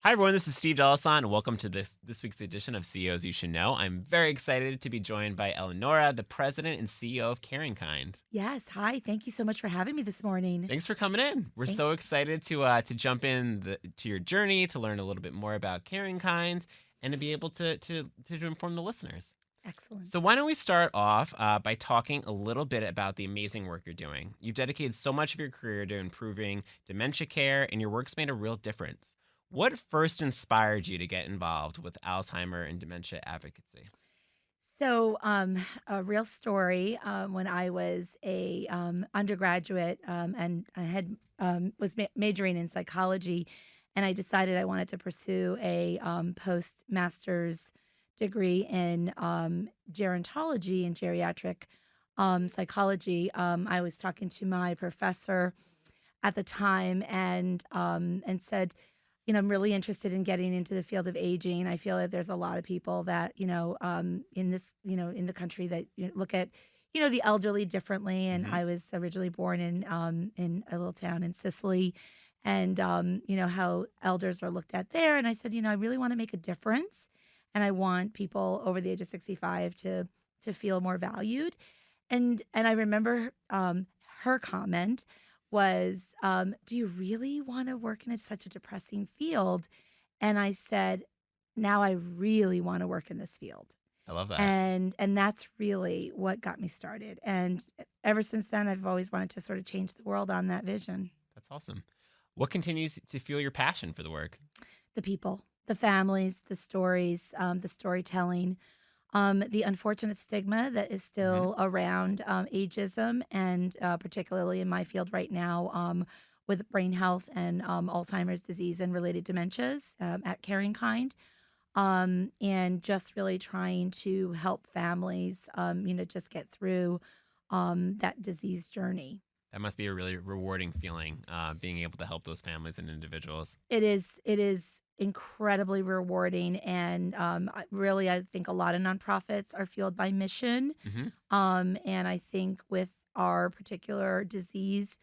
Hi, everyone. This is Steve Dellasan, and welcome to this week's edition of CEOs You Should Know. I'm very excited to be joined by Eleonora, the president and CEO of CaringKind. Yes. Hi. Thank you so much for having me this morning. Thanks for coming in. We're Thank so excited to jump to your journey, to learn a little bit more about CaringKind, and to be able to inform the listeners. Excellent. So why don't we start off by talking a little bit about the amazing work you're doing? You've dedicated so much of your career to improving dementia care, and your work's made a real difference. What first inspired you to get involved with Alzheimer and dementia advocacy? So, a real story. When I was a undergraduate and I had was majoring in psychology, and I decided I wanted to pursue a postmaster's degree in gerontology and geriatric psychology. I was talking to my professor at the time and said, I'm really interested in getting into the field of aging. I feel that there's a lot of people that, in this, in the country that look at, the elderly differently. And Hmm. I was originally born in a little town in Sicily, and how elders are looked at there. And I said, I really want to make a difference, and I want people over the age of 65 to feel more valued. And I remember her comment was, "Do you really want to work in such a depressing field?" And I said, "Now I really want to work in this field." I love that. And that's really what got me started. And ever since then, I've always wanted to sort of change the world on that vision. That's awesome. What continues to fuel your passion for the work? The people, the families, the stories, the storytelling, the unfortunate stigma that is Hmm. still around ageism, and particularly in my field right now with brain health and Alzheimer's disease and related dementias at CaringKind. And just really trying to help families, just get through that disease journey. That must be a really rewarding feeling, being able to help those families and individuals. It is incredibly rewarding, and really, I think a lot of nonprofits are fueled by mission. Hmm. And I think with our particular disease,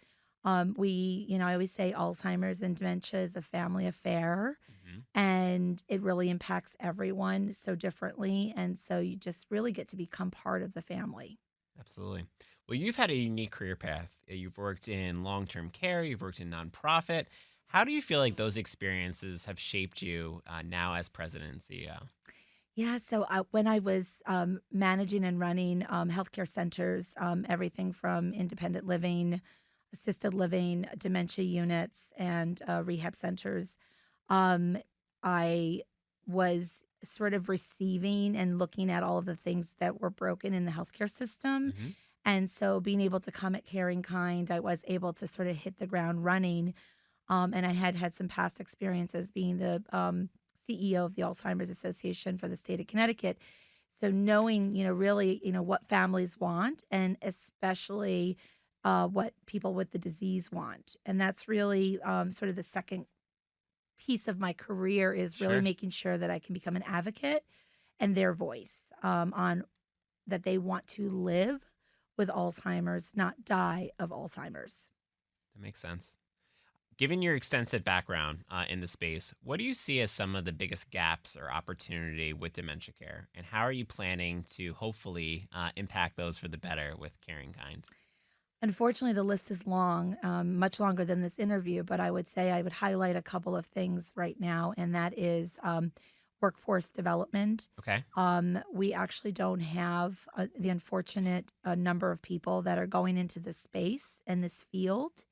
I always say Alzheimer's and dementia is a family affair, Hmm. and it really impacts everyone so differently. And so you just really get to become part of the family. Absolutely. Well, you've had a unique career path. You've worked in long term care, you've worked in nonprofit. How do you feel like those experiences have shaped you now as president and CEO? Yeah, so when I was managing and running healthcare centers, everything from independent living, assisted living, dementia units, and rehab centers, um, I was sort of receiving and looking at all of the things that were broken in the healthcare system. Hmm. And so being able to come at Caring Kind, I was able to sort of hit the ground running. And I had had some past experiences being the CEO of the Alzheimer's Association for the state of Connecticut. So knowing, really, what families want, and especially what people with the disease want. And that's really sort of the second piece of my career, is really Sure. making sure that I can become an advocate and their voice on that they want to live with Alzheimer's, not die of Alzheimer's. That makes sense. Given your extensive background in the space, what do you see as some of the biggest gaps or opportunity with dementia care? And how are you planning to hopefully impact those for the better with Caring Kind? Unfortunately, the list is long, much longer than this interview, but I would say I would highlight a couple of things right now, and that is workforce development. Okay. We actually don't have the unfortunate number of people that are going into this space and this field.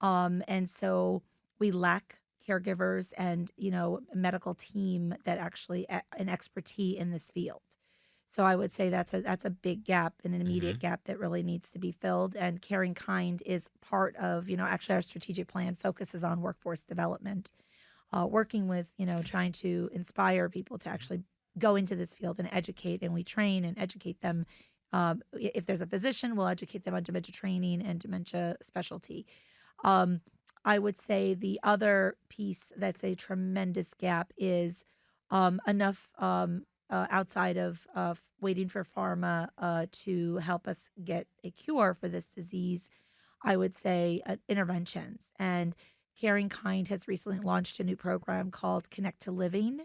And so we lack caregivers and, a medical team that actually an expertise in this field. So I would say that's a big gap and an Hmm. immediate gap that really needs to be filled. And Caring Kind is part of, actually our strategic plan focuses on workforce development, working with, trying to inspire people to actually go into this field and educate. And we train and educate them. If there's a physician, we'll educate them on dementia training and dementia specialty. Um, I would say the other piece that's a tremendous gap is enough outside of waiting for pharma to help us get a cure for this disease. I would say interventions. And CaringKind has recently launched a new program called Connect to Living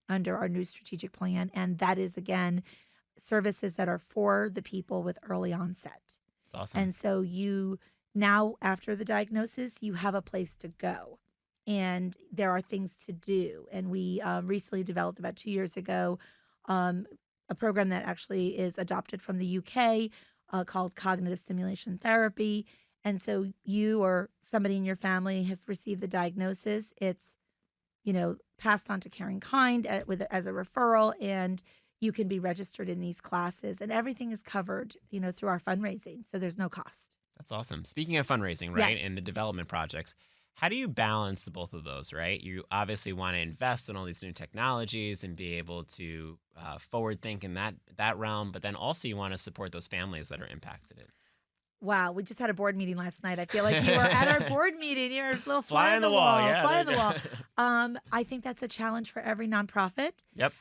under our new strategic plan. And that is, again, services that are for the people with early onset. It's awesome. And so you now, after the diagnosis, you have a place to go and there are things to do. And we recently developed about 2 years ago um, a program that actually is adopted from the UK called cognitive stimulation therapy. And so you or somebody in your family has received the diagnosis. It's passed on to Caring Kind as a referral, and you can be registered in these classes, and everything is covered, through our fundraising. So there's no cost. That's awesome. Speaking of fundraising, Yes. right, and the development projects, how do you balance the both of those, right? You obviously want to invest in all these new technologies and be able to forward think in that realm, but then also you want to support those families that are impacted. Wow, we just had a board meeting last night. I feel like you were at our board meeting. You're a little Fly on the wall, yeah. fly on the wall. I think that's a challenge for every nonprofit. Yep.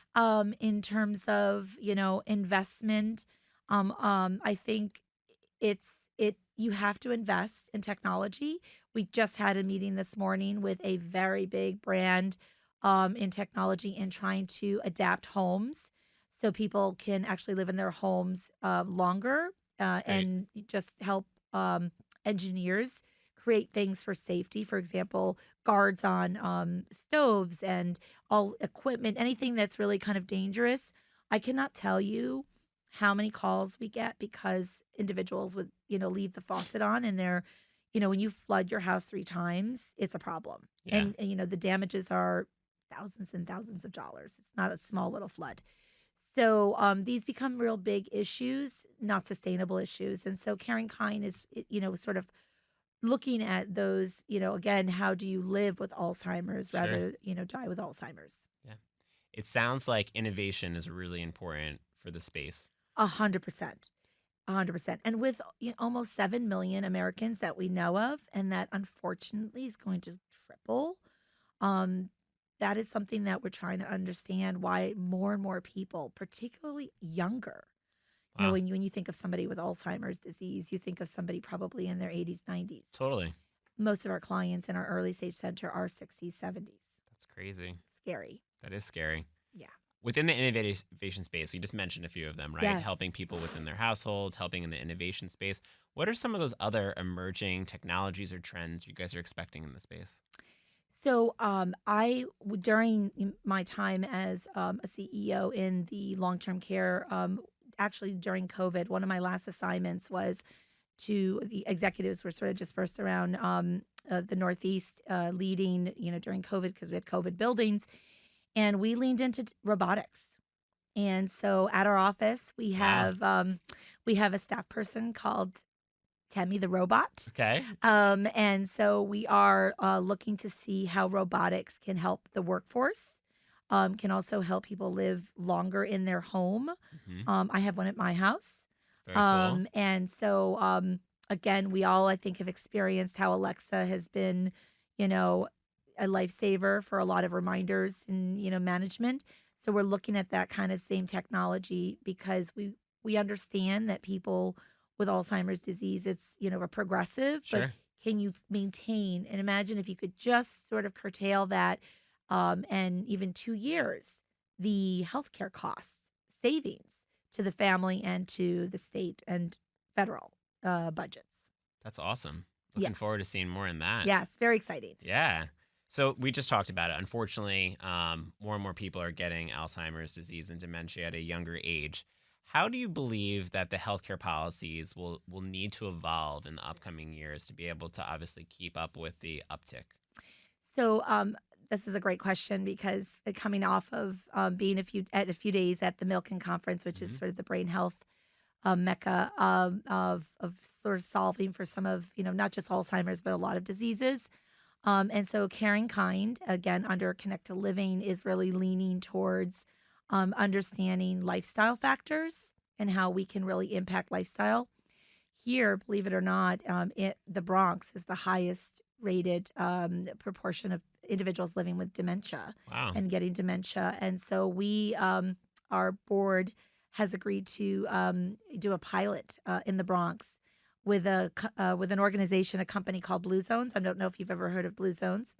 In terms of investment, I think you have to invest in technology. We just had a meeting this morning with a very big brand in technology in trying to adapt homes so people can actually live in their homes longer That's great. and just help engineers create things for safety. For example, guards on stoves and all equipment, anything that's really kind of dangerous. I cannot tell you how many calls we get because individuals would, leave the faucet on and they're, when you flood your house 3 times, it's a problem. Yeah. And the damages are thousands and thousands of dollars. It's not a small little flood. So these become real big issues, not sustainable issues. And so Caring Kind is, sort of looking at those, again, how do you live with Alzheimer's Sure. rather, die with Alzheimer's? Yeah. It sounds like innovation is really important for the space. 100%. 100%. And with almost 7 million Americans that we know of, and that unfortunately is going to triple, um, that is something that we're trying to understand why more and more people, particularly younger, Wow. when you think of somebody with Alzheimer's disease, you think of somebody probably in their 80s, 90s. Totally. Most of our clients in our early stage center are 60s, 70s. That's crazy. Scary. That is scary. Yeah. Within the innovation space, we just mentioned a few of them, right? Yes. Helping people within their households, helping in the innovation space. What are some of those other emerging technologies or trends you guys are expecting in the space? So, during my time as a CEO in the long-term care, actually during COVID, one of my last assignments was the executives were sort of dispersed around the Northeast, leading, during COVID because we had COVID buildings, and we leaned into robotics. And so at our office, we Wow. have a staff person called Temmie the robot. Okay. And so we are looking to see how robotics can help the workforce, can also help people live longer in their home. I have one at my house. It's very cool. And so, again, we all, I think, have experienced how Alexa has been, a lifesaver for a lot of reminders and, management. So we're looking at that kind of same technology because we understand that people with Alzheimer's disease, it's, a progressive, but Sure. can you maintain and imagine if you could just sort of curtail that and even 2 years, the healthcare costs, savings to the family and to the state and federal budgets. That's awesome. Yeah. Looking forward to seeing more in that. Yes, very exciting. Yeah. So we just talked about it. Unfortunately, more and more people are getting Alzheimer's disease and dementia at a younger age. How do you believe that the healthcare policies will need to evolve in the upcoming years to be able to obviously keep up with the uptick? So this is a great question because coming off of being a few days at the Milken Conference, which is sort of the brain health mecca of sort of solving for some of not just Alzheimer's but a lot of diseases. And so Caring Kind, again, under Connect to Living, is really leaning towards understanding lifestyle factors and how we can really impact lifestyle. Here, believe it or not, the Bronx is the highest rated proportion of individuals living with dementia Wow. and getting dementia. And so our board has agreed to do a pilot in the Bronx with an organization, a company called Blue Zones. I don't know if you've ever heard of Blue Zones.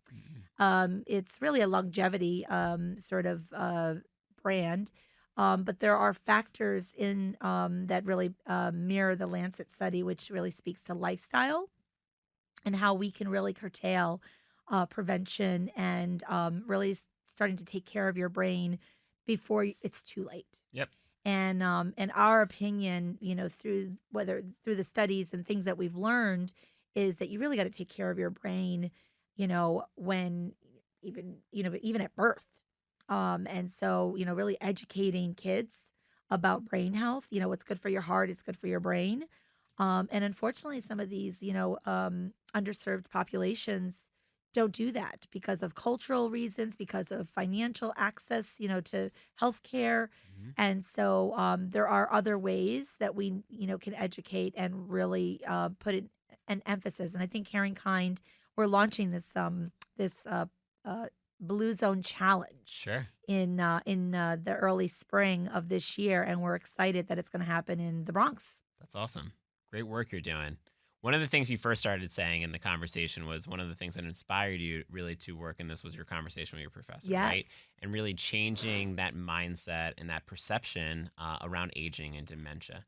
Mhm. It's really a longevity sort of brand. But there are factors in that really mirror the Lancet study, which really speaks to lifestyle and how we can really curtail prevention and really starting to take care of your brain before it's too late. Yep. And our opinion, through the studies and things that we've learned, is that you really got to take care of your brain, when even at birth. And so, really educating kids about brain health. What's good for your heart is good for your brain. And unfortunately, some of these, underserved populations don't do that because of cultural reasons, because of financial access, to healthcare. Mhm. And so there are other ways that we, can educate and really put an emphasis. And I think Caring Kind, we're launching this uh, Blue Zone Challenge Sure. in the early spring of this year, and we're excited that it's going to happen in the Bronx. That's awesome. Great work you're doing. One of the things you first started saying in the conversation was one of the things that inspired you really to work in this was your conversation with your professor, Yes. right? And really changing that mindset and that perception around aging and dementia.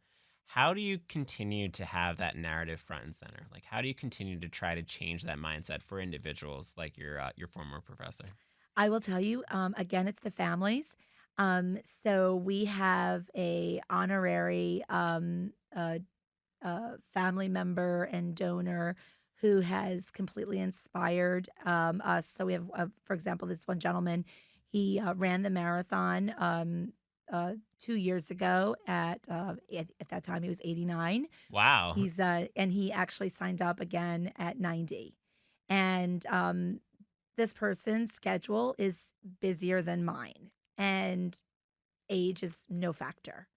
How do you continue to have that narrative front and center? Like, how do you continue to try to change that mindset for individuals like your former professor? I will tell you, again, it's the families. So we have a honorary family member and donor who has completely inspired us. So we have, for example, this one gentleman. He ran the marathon 2 years ago. At that time he was 89. Wow. And he actually signed up again at 90. And this person's schedule is busier than mine, and age is no factor.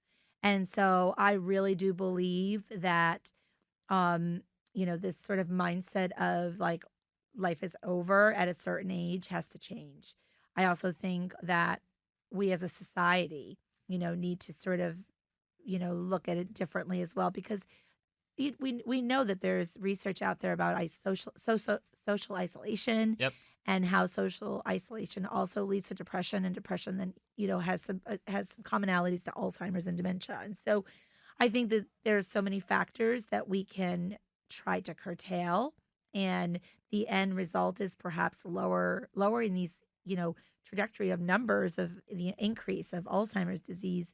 And so I really do believe that, um, this sort of mindset of like life is over at a certain age has to change. I also think that we as a society, need to sort of, look at it differently as well, because we know that there's research out there about social isolation, Yep. and how social isolation also leads to depression, and depression then has some commonalities to Alzheimer's and dementia. And so I think that there's so many factors that we can try to curtail, and the end result is perhaps lowering these, trajectory of numbers of the increase of Alzheimer's disease,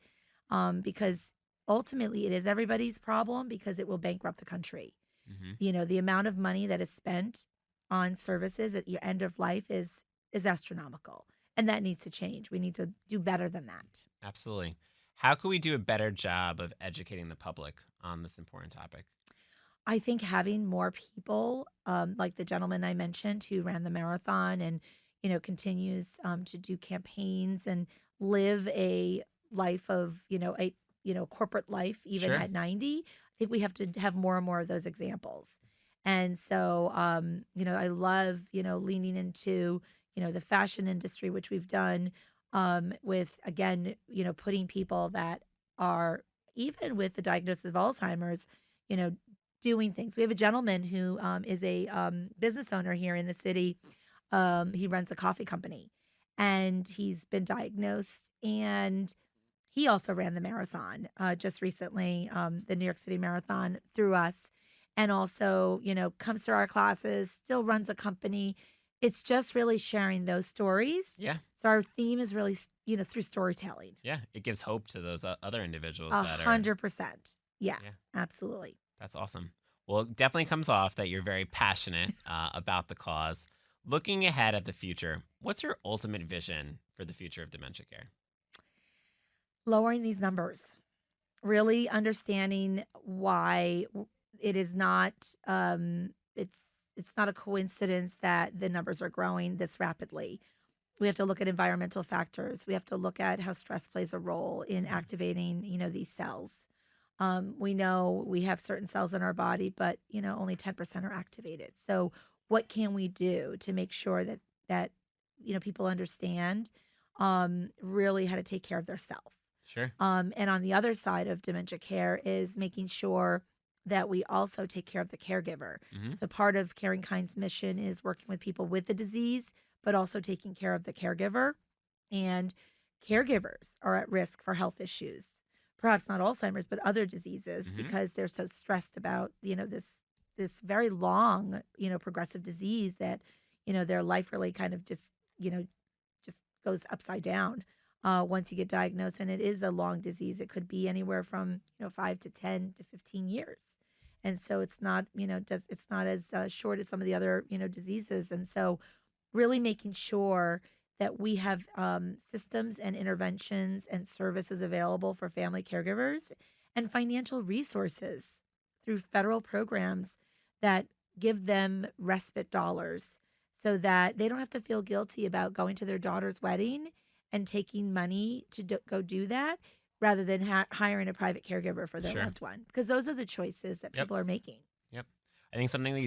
because ultimately it is everybody's problem because it will bankrupt the country. Hmm. The amount of money that is spent on services at your end of life is astronomical, and that needs to change. We need to do better than that. Absolutely. How can we do a better job of educating the public on this important topic? I think having more people, like the gentleman I mentioned who ran the marathon and, continues to do campaigns and live a life of, corporate life even Sure. at 90. I think we have to have more and more of those examples. And so, I love, leaning into, the fashion industry, which we've done with, again, putting people that are, even with the diagnosis of Alzheimer's, you know, doing things. We have a gentleman who is a business owner here in the city. He runs a coffee company, and he's been diagnosed. And he also ran the marathon just recently, the New York City Marathon through us, and also, comes to our classes, still runs a company. It's just really sharing those stories. Yeah. So our theme is really, through storytelling. Yeah. It gives hope to those other individuals A that are, 100%. Yeah, yeah, absolutely. that's awesome. Well, it definitely comes off that you're very passionate about the cause. Looking ahead at the future, what's your ultimate vision for the future of dementia care? Lowering these numbers, really understanding why it is not it's not a coincidence that the numbers are growing this rapidly. We have to look at environmental factors. We have to look at how stress plays a role in Mhm. activating, these cells. We know we have certain cells in our body, but only 10% are activated. So, what can we do to make sure that people understand really how to take care of their self? Sure. And on the other side of dementia care is making sure that we also take care of the caregiver. Hmm. So part of Caring Kind's mission is working with people with the disease, but also taking care of the caregiver. And caregivers are at risk for health issues, perhaps not Alzheimer's, but other diseases Hmm. because they're so stressed about, this very long, progressive disease that, their life really kind of just goes upside down once you get diagnosed. And it is a long disease. It could be anywhere from 5 to 10 to 15 years, and so it's not it's not as short as some of the other diseases. And so really making sure that we have systems and interventions and services available for family caregivers and financial resources through federal programs that give them respite dollars so that they don't have to feel guilty about going to their daughter's wedding and taking money to go do that rather than hiring a private caregiver for their Sure. loved one, because those are the choices that Yep. people are making. Yep. I think something that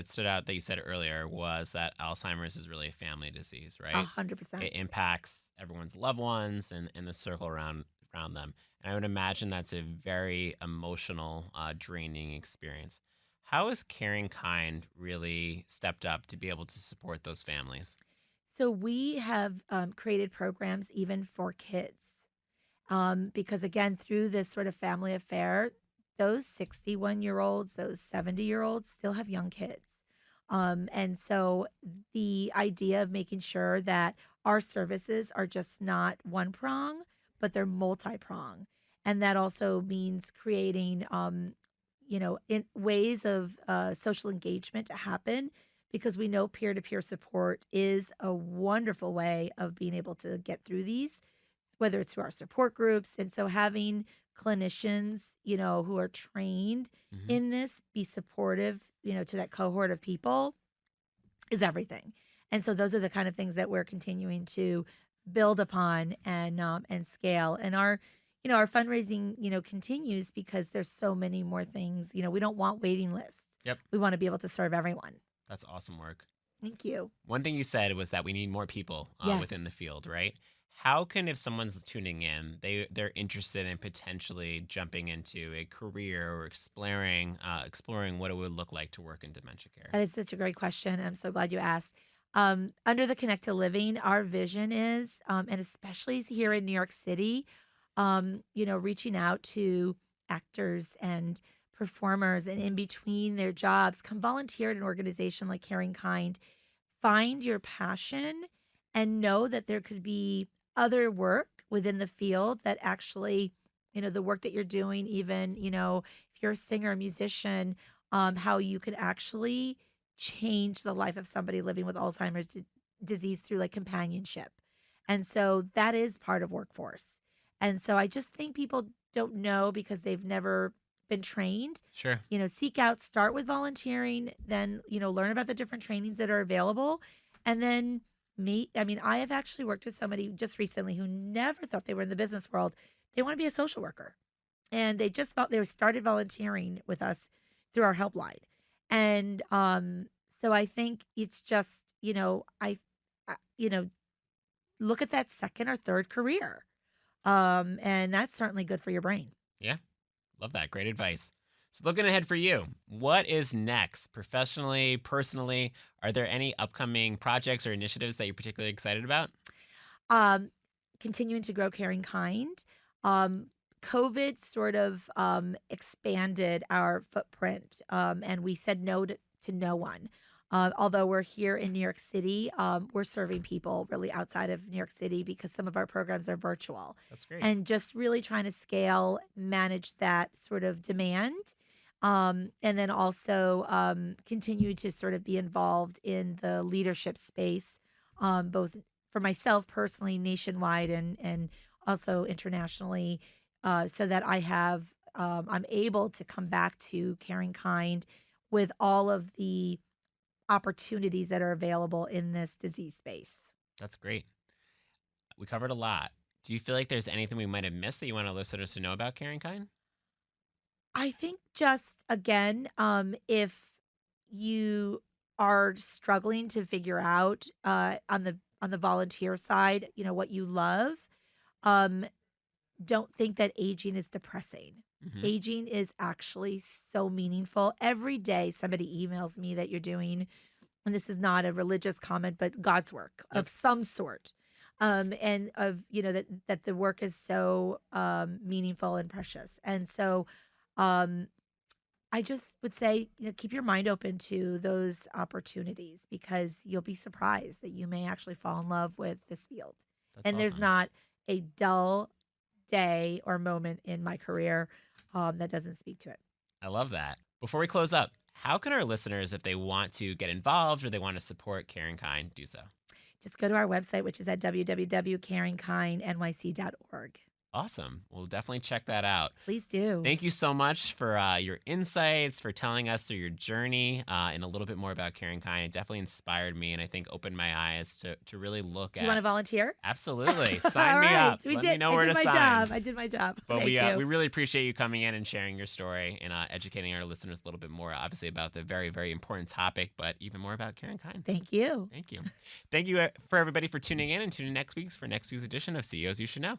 stood out that you said earlier was that Alzheimer's is really a family disease, A right? hundred It percent. impacts everyone's loved ones and the circle around them. And I would imagine that's a very emotional, draining experience. How has Caring Kind really stepped up to be able to support those families? So we have created programs even for kids, because again, through this sort of family affair, those 61-year-olds, those 70-year-olds still have young kids. And so the idea of making sure that our services are just not one prong, but they're multi prong. And that also means creating, in ways of social engagement to happen, because we know peer to peer support is a wonderful way of being able to get through these, whether it's through our support groups. And so having clinicians, who are trained Hmm. in this be supportive, to that cohort of people is everything. And so those are the kind of things that we're continuing to build upon and scale. And our fundraising, continues because there's so many more things. We don't want waiting lists. Yep. We want to be able to serve everyone. That's awesome work. Thank you. One thing you said was that we need more people Yes. within the field, right? How can, if someone's tuning in, they're interested in potentially jumping into a career or exploring what it would look like to work in dementia care? That is such a great question. I'm so glad you asked. Under the Connect to Living, our vision is, and especially here in New York City, reaching out to actors and performers, and in between their jobs, come volunteer at an organization like Caring Kind. Find your passion and know that there could be other work within the field that actually, the work that you're doing, even, if you're a singer, a musician, how you could actually change the life of somebody living with Alzheimer's disease through like companionship. And so that is part of workforce. And so I just think people don't know because they've never been trained. Sure. Seek out, start with volunteering, then, learn about the different trainings that are available. And then meet. I mean, I have actually worked with somebody just recently who never thought they were in the business world. They want to be a social worker, and they just felt they started volunteering with us through our helpline. And so I think it's just, I look at that second or third career. And that's certainly good for your brain. Yeah. Love that. Great advice. So, looking ahead for you, what is next professionally, personally? Are there any upcoming projects or initiatives that you're particularly excited about? Um, Continuing to grow Caring Kind. Um, COVID sort of expanded our footprint, and we said no to no one. Although we're here in New York City, we're serving people really outside of New York City because some of our programs are virtual, That's great. and just really trying to scale, manage that sort of demand. And then also continue to sort of be involved in the leadership space, both for myself personally, nationwide, and also internationally, so that I'm able to come back to Caring Kind with all of the opportunities that are available in this disease space. That's great. We covered a lot. Do you feel like there's anything we might have missed that you want our listeners to know about Caring Kind? I think just again, if you are struggling to figure out on the volunteer side, what you love, um, don't think that aging is depressing. Hmm. Aging is actually so meaningful. Every day, somebody emails me that you're doing, and this is not a religious comment, but God's work Yep. of some sort. And of, that the work is so meaningful and precious. And so um, I just would say, keep your mind open to those opportunities because you'll be surprised that you may actually fall in love with this field. That's And there's awesome. not a dull day or moment in my career that doesn't speak to it. I love that. Before we close up, how can our listeners, if they want to get involved or they want to support Care and Kind, do so? Just go to our website, which is at www.caringkindnyc.org. Awesome. We'll definitely check that out. Please do. Thank you so much for your insights, for telling us through your journey and a little bit more about Care and Kind. It definitely inspired me and I think opened my eyes to really look Do you want to at. volunteer? Absolutely. Sign All me right. up. We Let me did. know I where did to my sign. job. I did my job. But Thank we you. really appreciate you coming in and sharing your story and educating our listeners a little bit more, obviously, about the very, very important topic, but even more about Care and Kind. Thank you. Thank you. Thank you for everybody for tuning in and tuning next week's edition of CEOs You Should Know.